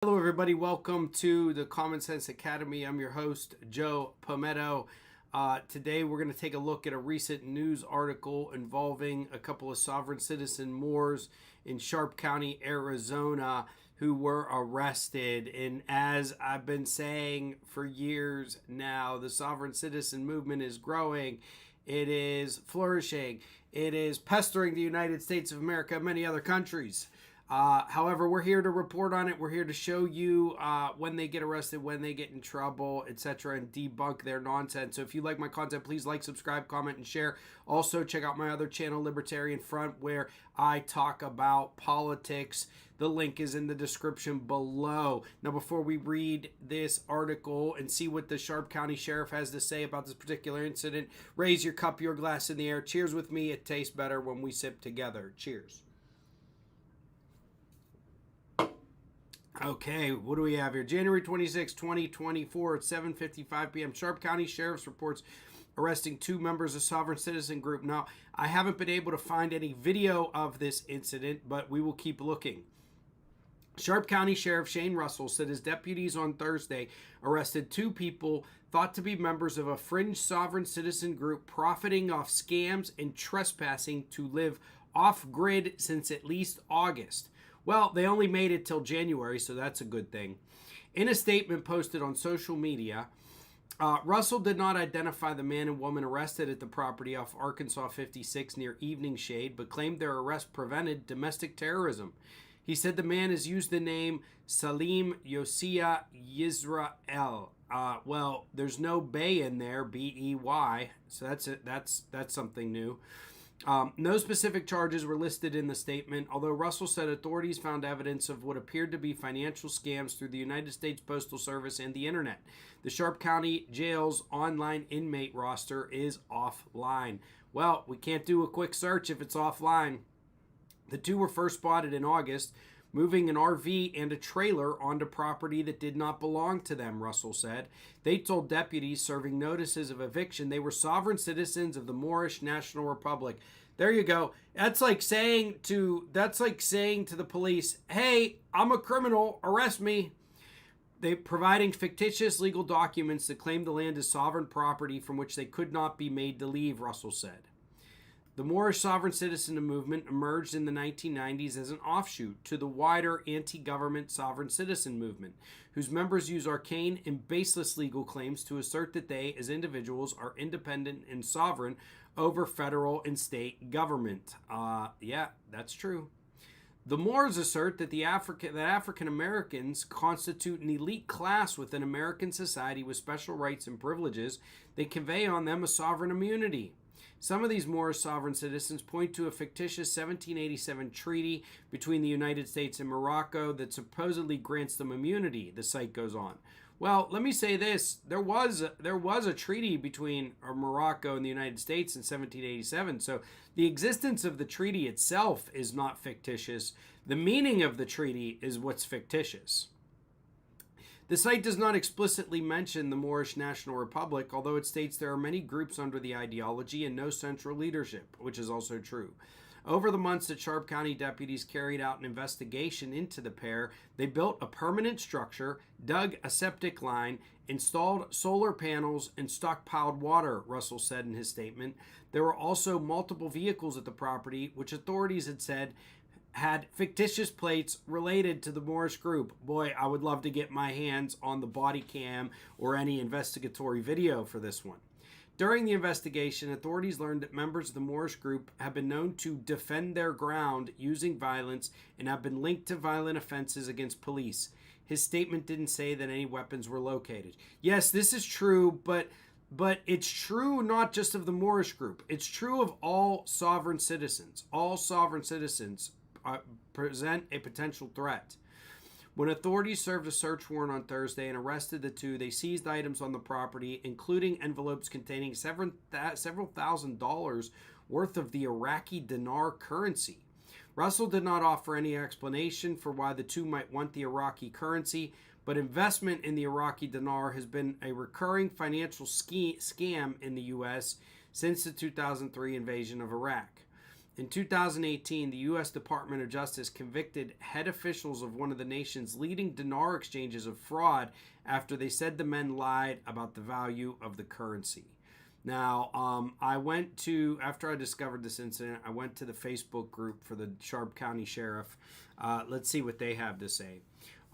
Hello, everybody. Welcome to the Common Sense Academy. I'm your host, Joe Pometto. Today, we're going to take a look at a recent news article involving a couple of sovereign citizen Moors in Sharp County, Arizona, who were arrested. And as I've been saying for years now, the sovereign citizen movement is growing. It is flourishing. It is pestering the United States of America and many other countries. However, we're here to report on it. We're here to show you when they get arrested, when they get in trouble, etc., and debunk their nonsense. So if you like my content, please like, subscribe, comment, and share. Also, check out my other channel, Libertarian Front, where I talk about politics. The link is in the description below. Now, before we read this article and see what the Sharp County Sheriff has to say about this particular incident, raise your cup, your glass in the air. Cheers with me. It tastes better when we sip together. Cheers. Okay, what do we have here? January 26, 2024 at 7:55 p.m. Sharp County Sheriff's reports arresting two members of Sovereign Citizen Group. Now, I haven't been able to find any video of this incident, but we will keep looking. Sharp County Sheriff Shane Russell said his deputies on Thursday arrested two people thought to be members of a fringe sovereign citizen group profiting off scams and trespassing to live off-grid since at least August. Well, they only made it till January, so that's a good thing. In a statement posted on social media, Russell did not identify the man and woman arrested at the property off Arkansas 56 near Evening Shade, but claimed their arrest prevented domestic terrorism. He said the man has used the name Salim Yosia Yisrael. Well, there's no Bay in there, B-E-Y, so that's something new. No specific charges were listed in the statement, although Russell said authorities found evidence of what appeared to be financial scams through the United States Postal Service and the internet. The Sharp County Jail's online inmate roster is offline. Well, we can't do a quick search if it's offline. The two were first spotted in August, moving an RV and a trailer onto property that did not belong to them, Russell said. They told deputies serving notices of eviction they were sovereign citizens of the Moorish National Republic. There you go. That's like saying to the police, "Hey, I'm a criminal, arrest me." They providing fictitious legal documents that claim the land is sovereign property from which they could not be made to leave, Russell said. The Moorish sovereign citizen movement emerged in the 1990s as an offshoot to the wider anti-government sovereign citizen movement, whose members use arcane and baseless legal claims to assert that they, as individuals, are independent and sovereign over federal and state government. Yeah, that's true. The Moors assert that African Americans constitute an elite class within American society with special rights and privileges. They convey on them a sovereign immunity. Some of these Moorish sovereign citizens point to a fictitious 1787 treaty between the United States and Morocco that supposedly grants them immunity, the site goes on. Well, let me say this. There was a treaty between Morocco and the United States in 1787, so the existence of the treaty itself is not fictitious. The meaning of the treaty is what's fictitious. The site does not explicitly mention the Moorish National Republic, although it states there are many groups under the ideology and no central leadership, which is also true. Over the months that Sharp County deputies carried out an investigation into the pair, they built a permanent structure, dug a septic line, installed solar panels, and stockpiled water, Russell said in his statement. There were also multiple vehicles at the property, which authorities had said had fictitious plates related to the Moorish group. Boy, I would love to get my hands on the body cam or any investigatory video for this one. During the investigation, authorities learned that members of the Moorish group have been known to defend their ground using violence and have been linked to violent offenses against police. His statement didn't say that any weapons were located. Yes, this is true, but it's true not just of the Moorish group. It's true of all sovereign citizens. All sovereign citizens present a potential threat. When authorities served a search warrant on Thursday and arrested the two, they seized items on the property, including envelopes containing several $1,000s worth of the Iraqi dinar currency. Russell did not offer any explanation for why the two might want the Iraqi currency, but investment in the Iraqi dinar has been a recurring financial scam in the U.S. since the 2003 invasion of Iraq. In 2018, the U.S. Department of Justice convicted head officials of one of the nation's leading dinar exchanges of fraud after they said the men lied about the value of the currency. Now, I went to, after I discovered this incident, I went to the Facebook group for the Sharp County Sheriff. Let's see what they have to say.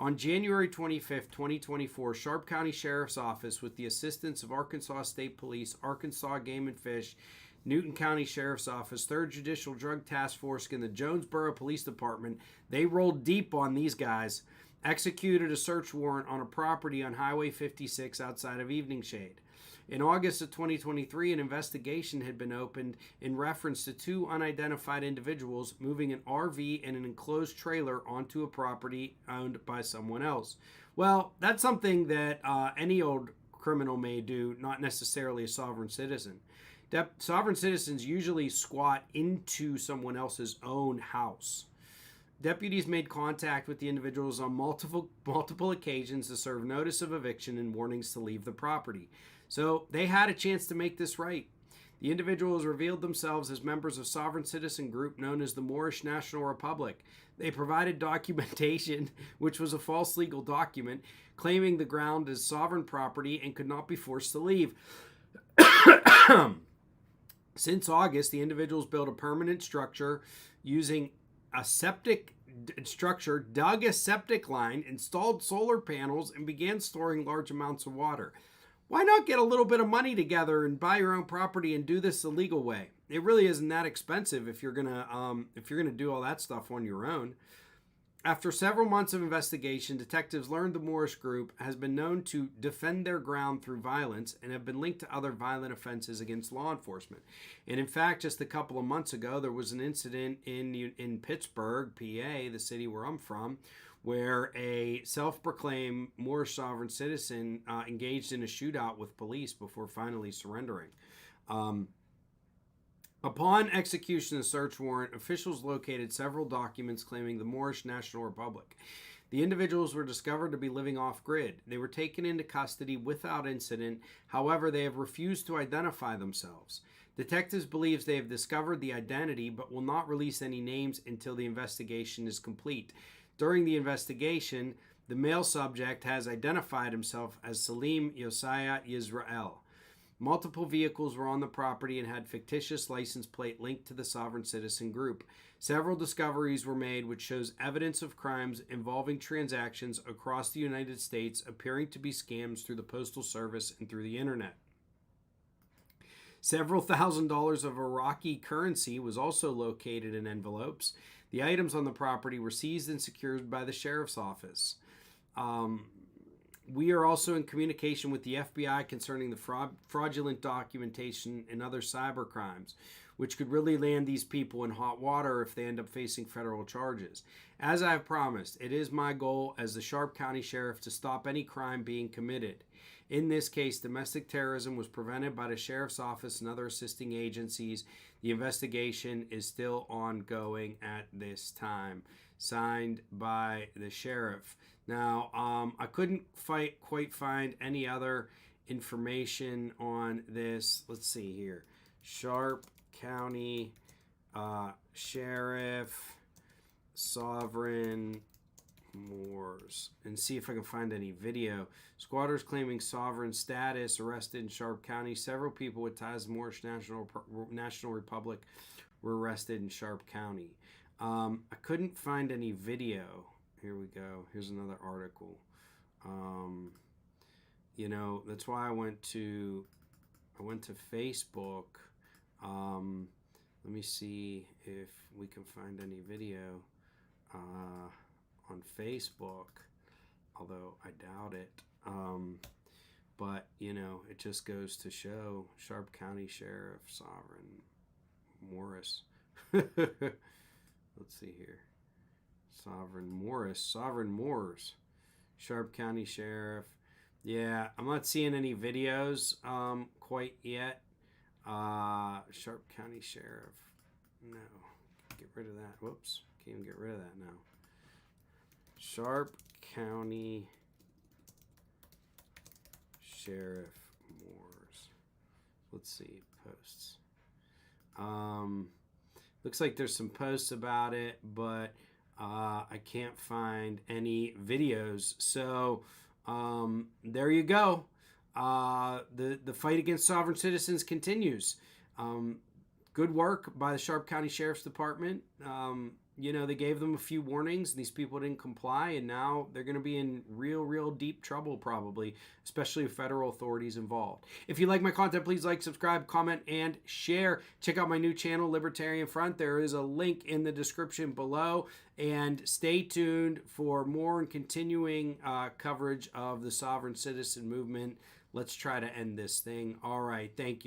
On January 25th, 2024, Sharp County Sheriff's Office, with the assistance of Arkansas State Police, Arkansas Game and Fish, Newton County Sheriff's Office, 3rd Judicial Drug Task Force, and the Jonesboro Police Department, they rolled deep on these guys, executed a search warrant on a property on Highway 56 outside of Evening Shade. In August of 2023, an investigation had been opened in reference to 2 unidentified individuals moving an RV and an enclosed trailer onto a property owned by someone else. Well, that's something that any old criminal may do, not necessarily a sovereign citizen. Sovereign citizens usually squat into someone else's own house. Deputies made contact with the individuals on multiple occasions to serve notice of eviction and warnings to leave the property. So they had a chance to make this right. The individuals revealed themselves as members of a sovereign citizen group known as the Moorish National Republic. They provided documentation, which was a false legal document, claiming the ground as sovereign property and could not be forced to leave. Since August, the individuals built a permanent structure using a septic structure, dug a septic line, installed solar panels, and began storing large amounts of water. Why not get a little bit of money together and buy your own property and do this the legal way? It really isn't that expensive if you're gonna do all that stuff on your own. After several months of investigation, detectives learned the Moorish group has been known to defend their ground through violence and have been linked to other violent offenses against law enforcement. And in fact, just a couple of months ago, there was an incident in Pittsburgh, PA, the city where I'm from, where a self-proclaimed Moorish sovereign citizen engaged in a shootout with police before finally surrendering. Upon execution of the search warrant, officials located several documents claiming the Moorish National Republic. The individuals were discovered to be living off-grid. They were taken into custody without incident. However, they have refused to identify themselves. Detectives believe they have discovered the identity but will not release any names until the investigation is complete. During the investigation, the male subject has identified himself as Salim Yosaya Yisrael. Multiple vehicles were on the property and had fictitious license plate linked to the sovereign citizen group. Several discoveries were made which shows evidence of crimes involving transactions across the United States appearing to be scams through the Postal Service and through the internet. Several $1,000s of Iraqi currency was also located in envelopes. The items on the property were seized and secured by the sheriff's office. We are also in communication with the FBI concerning the fraudulent documentation and other cyber crimes, which could really land these people in hot water if they end up facing federal charges. As I have promised, it is my goal as the Sharp County Sheriff to stop any crime being committed. In this case, domestic terrorism was prevented by the Sheriff's Office and other assisting agencies. The investigation is still ongoing at this time. Signed by the Sheriff. Now, I couldn't quite find any other information on this. Let's see here. Sharp County Sheriff Sovereign Moors. And see if I can find any video. Squatters claiming sovereign status arrested in Sharp County. Several people with ties to the Moorish National Republic were arrested in Sharp County. I couldn't find any video. Here we go. Here's another article. That's why I went to Facebook. Let me see if we can find any video on Facebook, although I doubt it. But it just goes to show Sharp County Sheriff Sovereign Morris. Let's see here. Sovereign Moors. Sharp County Sheriff. Yeah, I'm not seeing any videos quite yet. Sharp County Sheriff. No. Get rid of that. Whoops. Can't even get rid of that now. Sharp County Sheriff Moors. Let's see. Posts. Looks like there's some posts about it, but I can't find any videos. So there you go. The fight against sovereign citizens continues. Good work by the Sharp County Sheriff's Department. They gave them a few warnings. These people didn't comply, and now they're going to be in real deep trouble probably, especially with federal authorities involved. If you like my content, please like, subscribe, comment, and share. Check out my new channel, Libertarian Front. There is a link in the description below, and stay tuned for more and continuing coverage of the sovereign citizen movement. Let's try to end this thing. All right, thank you.